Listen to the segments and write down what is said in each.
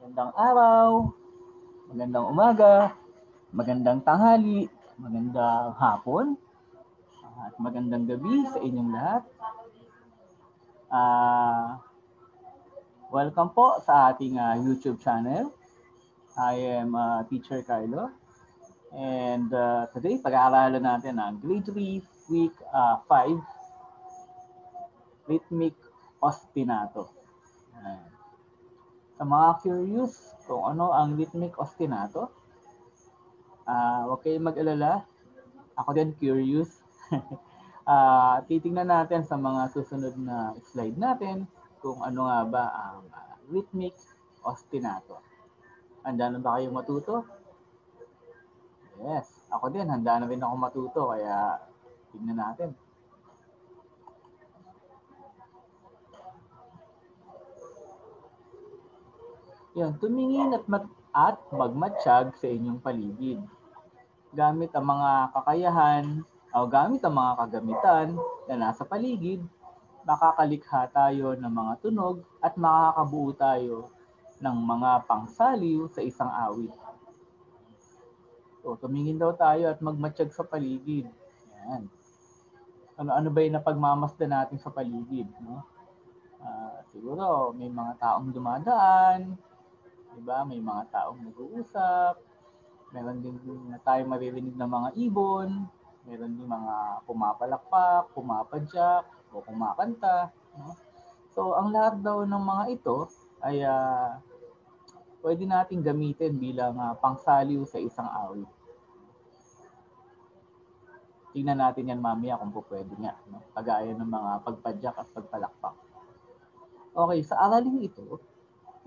Magandang araw, magandang umaga, magandang tanghali, magandang hapon, at magandang gabi sa inyong lahat. Welcome po sa ating YouTube channel. I am Teacher Carlo. And today, pag-aaralan natin ang Grade 3, Week 5, Rhythmic Ostinato. Sa mga curious kung ano ang Rhythmic Ostinato, huwag kayong mag-alala. Ako din curious. Titingnan natin sa mga susunod na slide natin kung ano nga ba ang rhythmic ostinato. Handa na ba kayong matuto? Yes, ako din. Handa na rin ako matuto. Kaya tingnan natin. Yan, tumingin at magmatsyag sa inyong paligid. Gamit ang mga kakayahan o gamit ang mga kagamitan na nasa paligid, makakalikha tayo ng mga tunog at makakabuo tayo ng mga pangsaliw sa isang awit. So, tumingin daw tayo at magmatsyag sa paligid. Yan. Ano ba yung napagmamasdan natin sa paligid? No? Siguro, may mga taong dumadaan, diba? May mga taong nag-uusap, meron din na tayo maririnig ng mga ibon, meron din mga pumapalakpak, pumapadyak, o kumakanta. No? So, ang lahat daw ng mga ito ay pwede nating gamitin bilang pangsaliw sa isang awit. Tingnan natin yan mamaya kung pwede nga. No? Kagaya ng mga pagpadyak at pagpalakpak. Okay, sa aralin ito,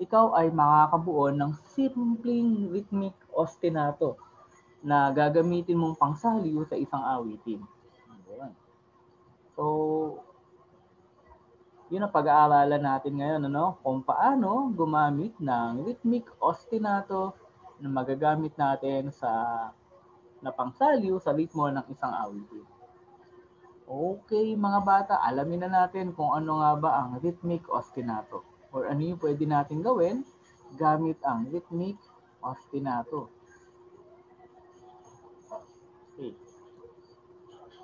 ikaw ay makakabuo ng simpleng rhythmic ostinato na gagamitin mong pangsaliw sa isang awitin. So, yun ang pag-aaralan natin ngayon, ano? Kung paano gumamit ng rhythmic ostinato na magagamit natin na pangsaliw sa ritmo ng isang awitin. Okay, mga bata, alamin na natin kung ano nga ba ang rhythmic ostinato or ano yung pwede natin gawin gamit ang rhythmic ostinato. Okay.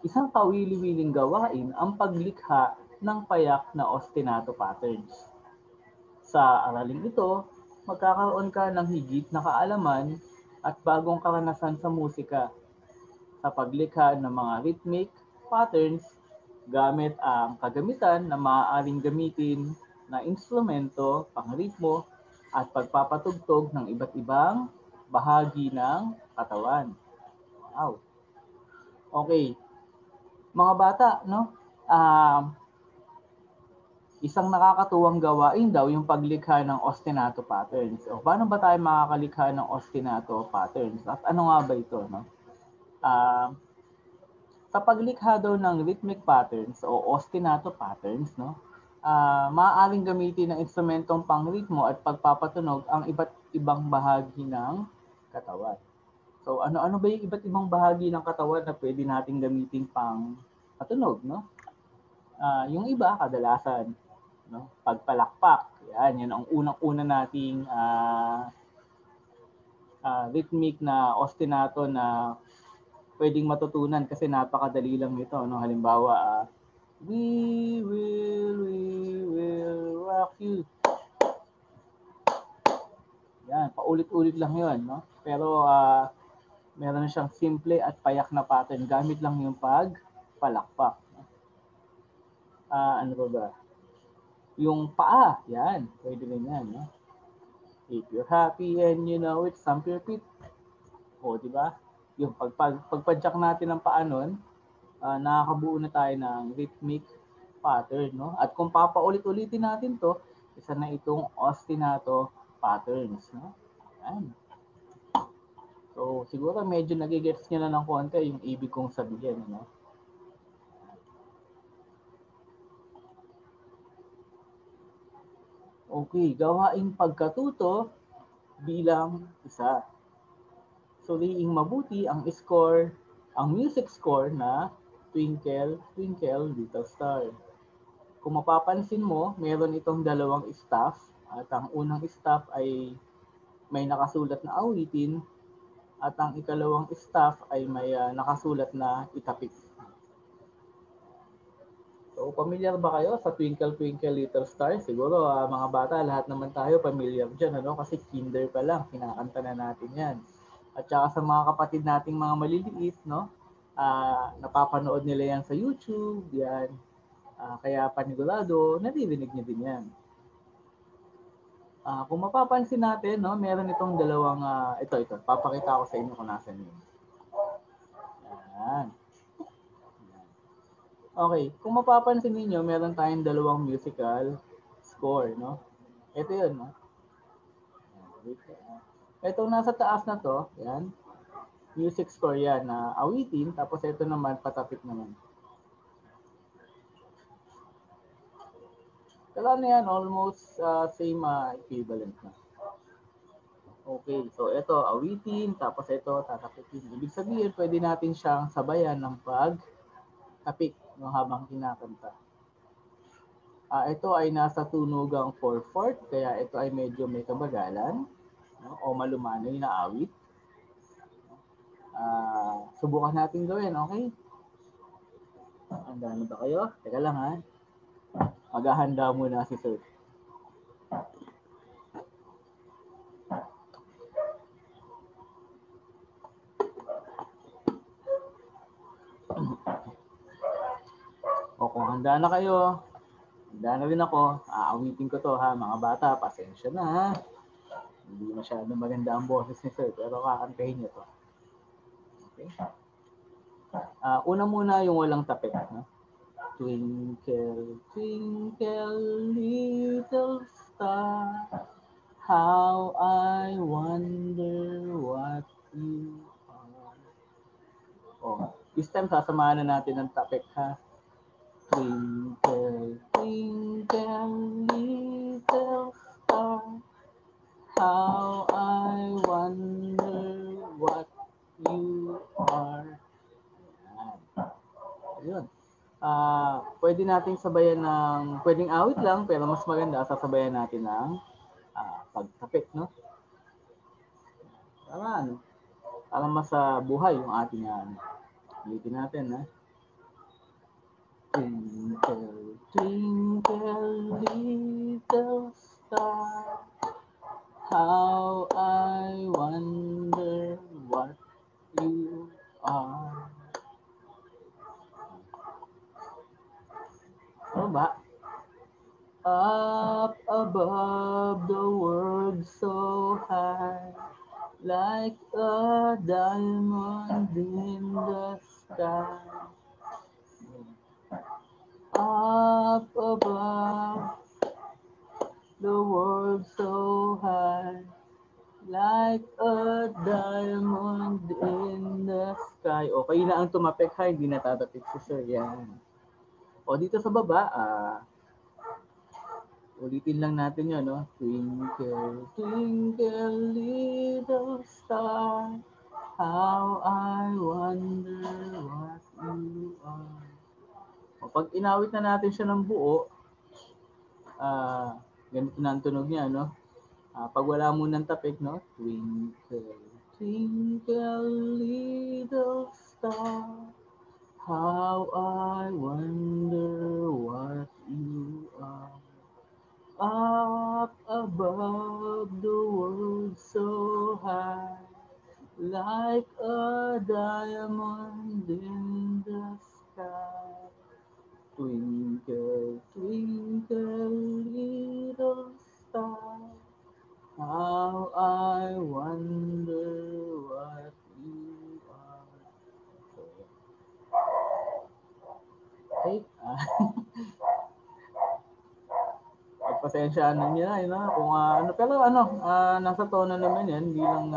Isang kawili-wiling gawain ang paglikha ng payak na ostinato patterns. Sa araling ito, magkakaroon ka ng higit na kaalaman at bagong karanasan sa musika sa paglikha ng mga rhythmic patterns gamit ang kagamitan na maaaring gamitin na instrumento, pangritmo, at pagpapatugtog ng iba't ibang bahagi ng katawan. Wow. Okay. Mga bata, no? Isang nakakatuwang gawain daw yung paglikha ng ostinato patterns. O paano ba tayo makakalikha ng ostinato patterns? At ano nga ba ito, no? Sa paglikha daw ng rhythmic patterns o ostinato patterns, no, maaaring gamitin ng instrumentong pangritmo at pagpapatunog ang iba't ibang bahagi ng katawan. So, ano ba yung iba't ibang bahagi ng katawan na pwede nating gamitin pang patunog, no? Yung iba, kadalasan, no, pagpalakpak. Yan ang unang-una nating rhythmic na ostinato na pwedeng matutunan kasi napakadali lang nito. No? Halimbawa, we will rock you. Yan, paulit-ulit lang yun. No? Pero meron na siyang simple at payak na pattern. Gamit lang yung pagpalakpak. Ano ba? Yung paa, yan. Pwede rin yan. No? If you're happy and you know it, stamp your feet. O, di ba? Yung pagpadyak natin ng paa nun, nakakabuo na tayo ng rhythmic pattern, no? At kung papaulit-ulitin natin to, isa na itong ostinato patterns, no? Ayan. So, siguro medyo nagigets nyo na ng konti yung ibig kong sabihin, no? Okay, gawaing pagkatuto bilang isa. Suriing mabuti ang music score na Twinkle, Twinkle, Little Star. Kung mapapansin mo, meron itong dalawang staff at ang unang staff ay may nakasulat na awitin at ang ikalawang staff ay may nakasulat na itapik. So, familiar ba kayo sa Twinkle Twinkle Little Star? Siguro mga bata, lahat naman tayo familiar dyan, ano? Kasi kinder pa lang, kinakanta na natin yan. At saka sa mga kapatid nating mga maliliit, no? Napapanood nila yan sa YouTube, yan. Kaya panigurado, naririnig niyo din yan. Kung mapapansin natin, no, meron itong dalawang, ito, papakita ko sa inyo kung nasan yun. Yan. Okay, kung mapapansin niyo meron tayong dalawang musical score, no? Ito yun, no? Itong nasa taas na to, yan, music score yan, na awitin, tapos ito naman, patapik naman. Kala na yan, almost same equivalent na. Okay, so ito, awitin, tapos ito, tatapikin. Ibig sabihin, pwede natin siyang sabayan ng pag-tapik, no, habang kinakanta. Ito ay nasa tunugang 4/4, kaya ito ay medyo may kabagalan, no, o malumanay na awit. Subukan natin gawin, okay? Handa na ba kayo? Teka lang ha. Maghahanda muna si Sir. O kung handa na kayo, handa na rin ako, aawitin ko to ha, mga bata, pasensya na ha. Hindi masyadong maganda ang boses ni Sir, pero kakantahin niyo to. Okay? Una muna yung walang tapik. No? Twinkle, twinkle, little star, how I wonder what you are. Oh, this time sasamahan na natin ng tapik ha. Twinkle, twinkle, little star, how I wonder what you are. Ayun. Pwede nating sabayan ng, pwedeng awit lang, pero mas maganda, sasabayan natin ng pagtapik, no? Para mas buhay yung ating ulitin natin, ha? Twinkle, twinkle, little star, how I wonder what you are. Ano ba? Up above the world so high, like a diamond in the sky. Up above the world so high, like a diamond in the sky. Okay na ang tumapik ha, hindi natatapik si Sir. Yan. O dito sa baba, ulitin lang natin yun, no? Twinkle, twinkle, little star, how I wonder what you are. O, pag inawit na natin siya ng buo, ganito na ang tunog niya, no? Pag wala mo ng tapik, no? Twinkle, twinkle, little star, how I wonder what you are. Up above the world so high, like a diamond in the sky. Twinkle, twinkle, little star, how I wonder what you are. Okay. Pagpasensyaan na niya, yun na, kung ano, pero ano, nasa tono naman yan, hindi lang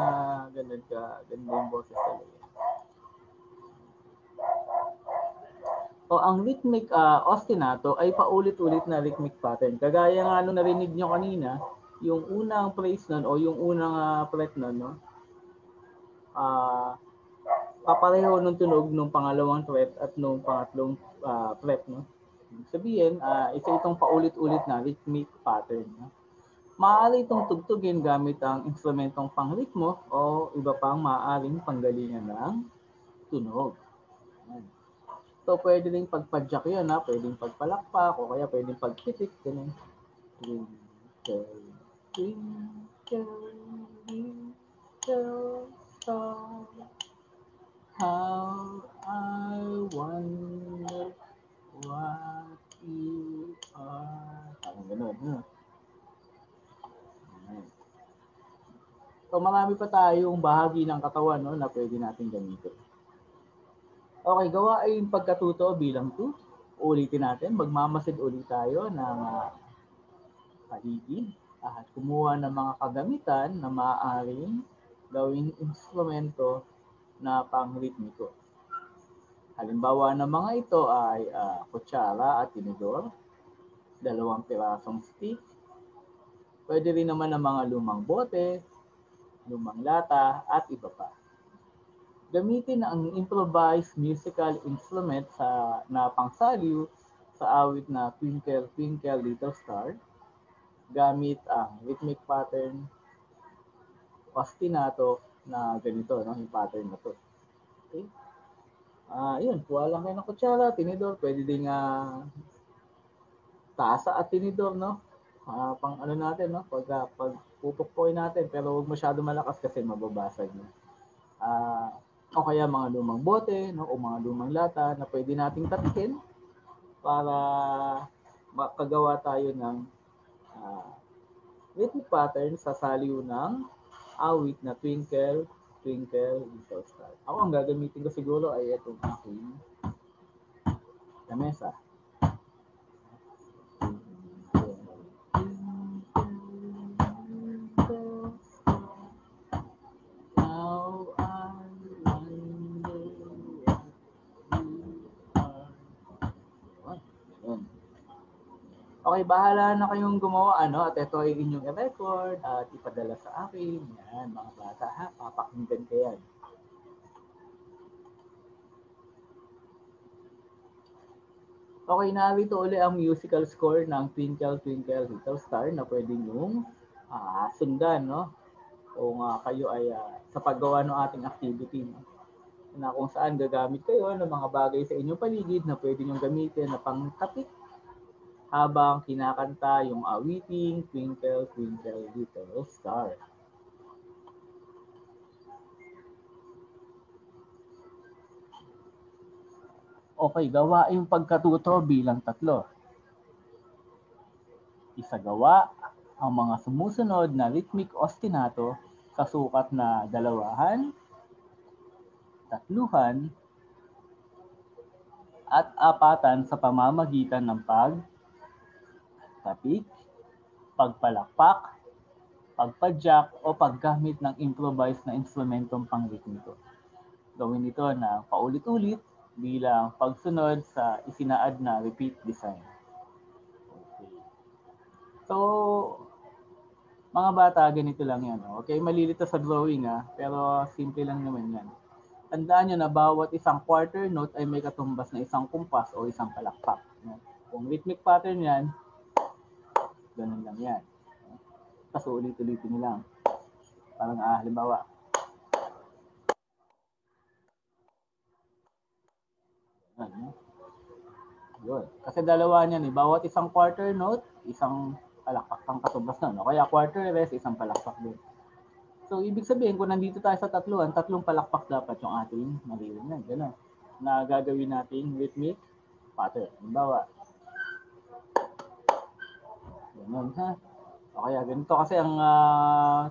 ganun ka, ganda yung boses talaga. O ang rhythmic ostinato ay paulit-ulit na rhythmic pattern. Kagaya nga nung narinig nyo kanina, yung unang phrase nun o yung unang fret nun, no? Papareho ng tunog nung pangalawang fret at nung pangatlong fret, no? Sabihin, isa itong paulit-ulit na rhythmic pattern, no? Maaari itong tugtugin gamit ang instrumentong pangritmo o iba pang maaaring panggalingan ng tunog. So, pwede rin pagpadyak yan, ha? Pwedeng pagpalakpak o kaya pwedeng pagpitik. Ganun. Twinkle, twinkle, little star, how I wonder what you are. Parang ganun. So, marami pa tayong bahagi ng katawan, no, na pwede natin gamitin. Okay, gawain pagkatuto bilang 2. Ulitin natin, magmamasid ulit tayo ng paligid at kumuha ng mga kagamitan na maaaring gawing instrumento na pangritmiko. Halimbawa ng mga ito ay kutsara at tinidor, 2 pirasong stick, pwede rin naman ng mga lumang bote, lumang lata, at iba pa. Gamitin ang improvised musical instrument na pangsaliw sa awit na Twinkle, Twinkle, Little Star gamit ang rhythmic pattern ostinato na ganito, no? Yung pattern na to. Okay? Yun, kuha lang kayo ng kutsara, tinidor, pwede din tasa at tinidor, no? Pang ano natin, no? Pag pupukpukin natin, pero huwag masyado malakas kasi mababasag niya. O kaya mga lumang bote, no? O mga lumang lata na pwede nating tatikin para makagawa tayo ng rhythmic pattern sa saliw ng awit na Twinkle, Twinkle, Little Star. Ako ang gagamitin ko siguro ay itong aking lamesa. Okay, bahala na kayong gumawa, ano, at ito ay inyong i-record at ipadala sa akin. Yan, mga bata, ha? Papakinggan ko yan. Okay, narito ulit ang musical score ng Twinkle, Twinkle, Little Star na pwede nyong sundan, no? Kung kayo ay sa paggawa ng ating activity, no? Na kung saan gagamit kayo ng mga bagay sa inyong paligid na pwede nyong gamitin na pangkapit habang kinakanta yung awiting Twinkle, Twinkle, Little Star. Okay, gawain pagkatuto bilang 3. Isagawa ang mga sumusunod na rhythmic ostinato sa sukat na 2, 3, at 4 sa pamamagitan ng pagtapik, pagpalakpak, pagpadyak o paggamit ng improvised na instrumentong pangritmiko. Gawin ito na paulit-ulit bilang pagsunod sa isinaad na repeat design. Okay. So, mga bata, ganito lang yan. Okay, malilito sa drawing pero simple lang naman yan. Tandaan nyo na bawat isang quarter note ay may katumbas na isang kumpas o isang palakpak. Kung rhythmic pattern yan, ganun lang yan. Tapos ulit-ulitin nyo lang. Parang halimbawa. Yun. Kasi dalawa niyan eh. Bawat isang quarter note, isang palakpak ang katumbas nun. Kaya quarter rest, isang palakpak din. So, ibig sabihin, kung nandito tayo sa tatluan, 3 palakpak dapat yung ating maririnig. Gano'n. Na gagawin natin rhythmic pattern. Halimbawa. Gano'n, ha? O kaya ganito kasi ang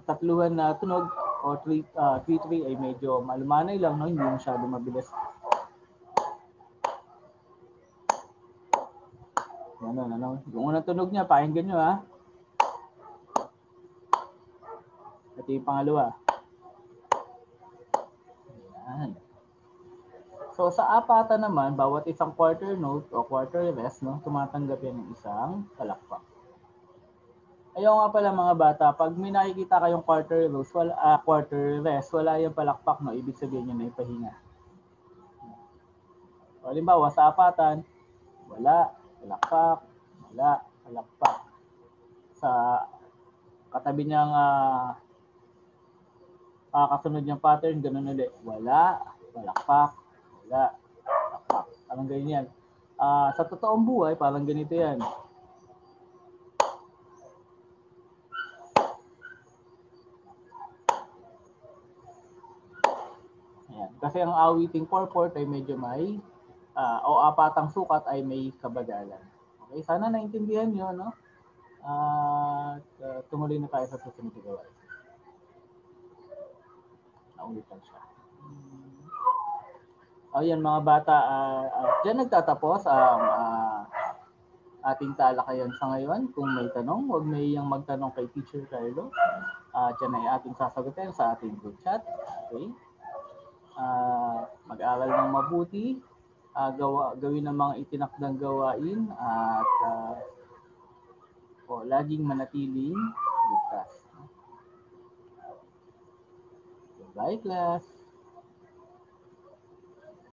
tatluhan na tunog o 3-3 ay medyo malumanay lang, no? Hindi masyado mabilis. Gano'n, ano? Yung unang tunog niya, pakinggan nyo, ha? Ito yung pangalawa. Ayan. So sa apatan naman, bawat isang quarter note o quarter rest, no, tumatanggap yan ng isang palakpak. Ayaw nga pala mga bata, pag may nakikita kayong quarter rest, wala yung palakpak, no, ibig sabihin nyo may pahinga. O, halimbawa sa apatan, wala, palakpak, wala, palakpak. Sa katabi niyang kasunod niyang pattern, ganun ulit. Wala, palakpak, wala, palakpak. Parang ganyan. Sa totoong buhay, parang ganito yan. Ayan. Kasi ang awiting 4/4 ay medyo may, o apatang sukat ay may kabagalan. Okay, sana naintindihan niyo, no? At tumuloy na tayo sa susunod na gawain. Naulitan siya. Ayan mga bata, dyan nagtatapos ang ating talakayan sa ngayon. Kung may tanong, huwag mayang magtanong kay Teacher Carlo. Dyan ay ating sasagutin sa ating group chat. Okay? Mag-aral ng mabuti, gawin ang mga itinakdang gawain, at laging manatiling ligtas. Bye, class!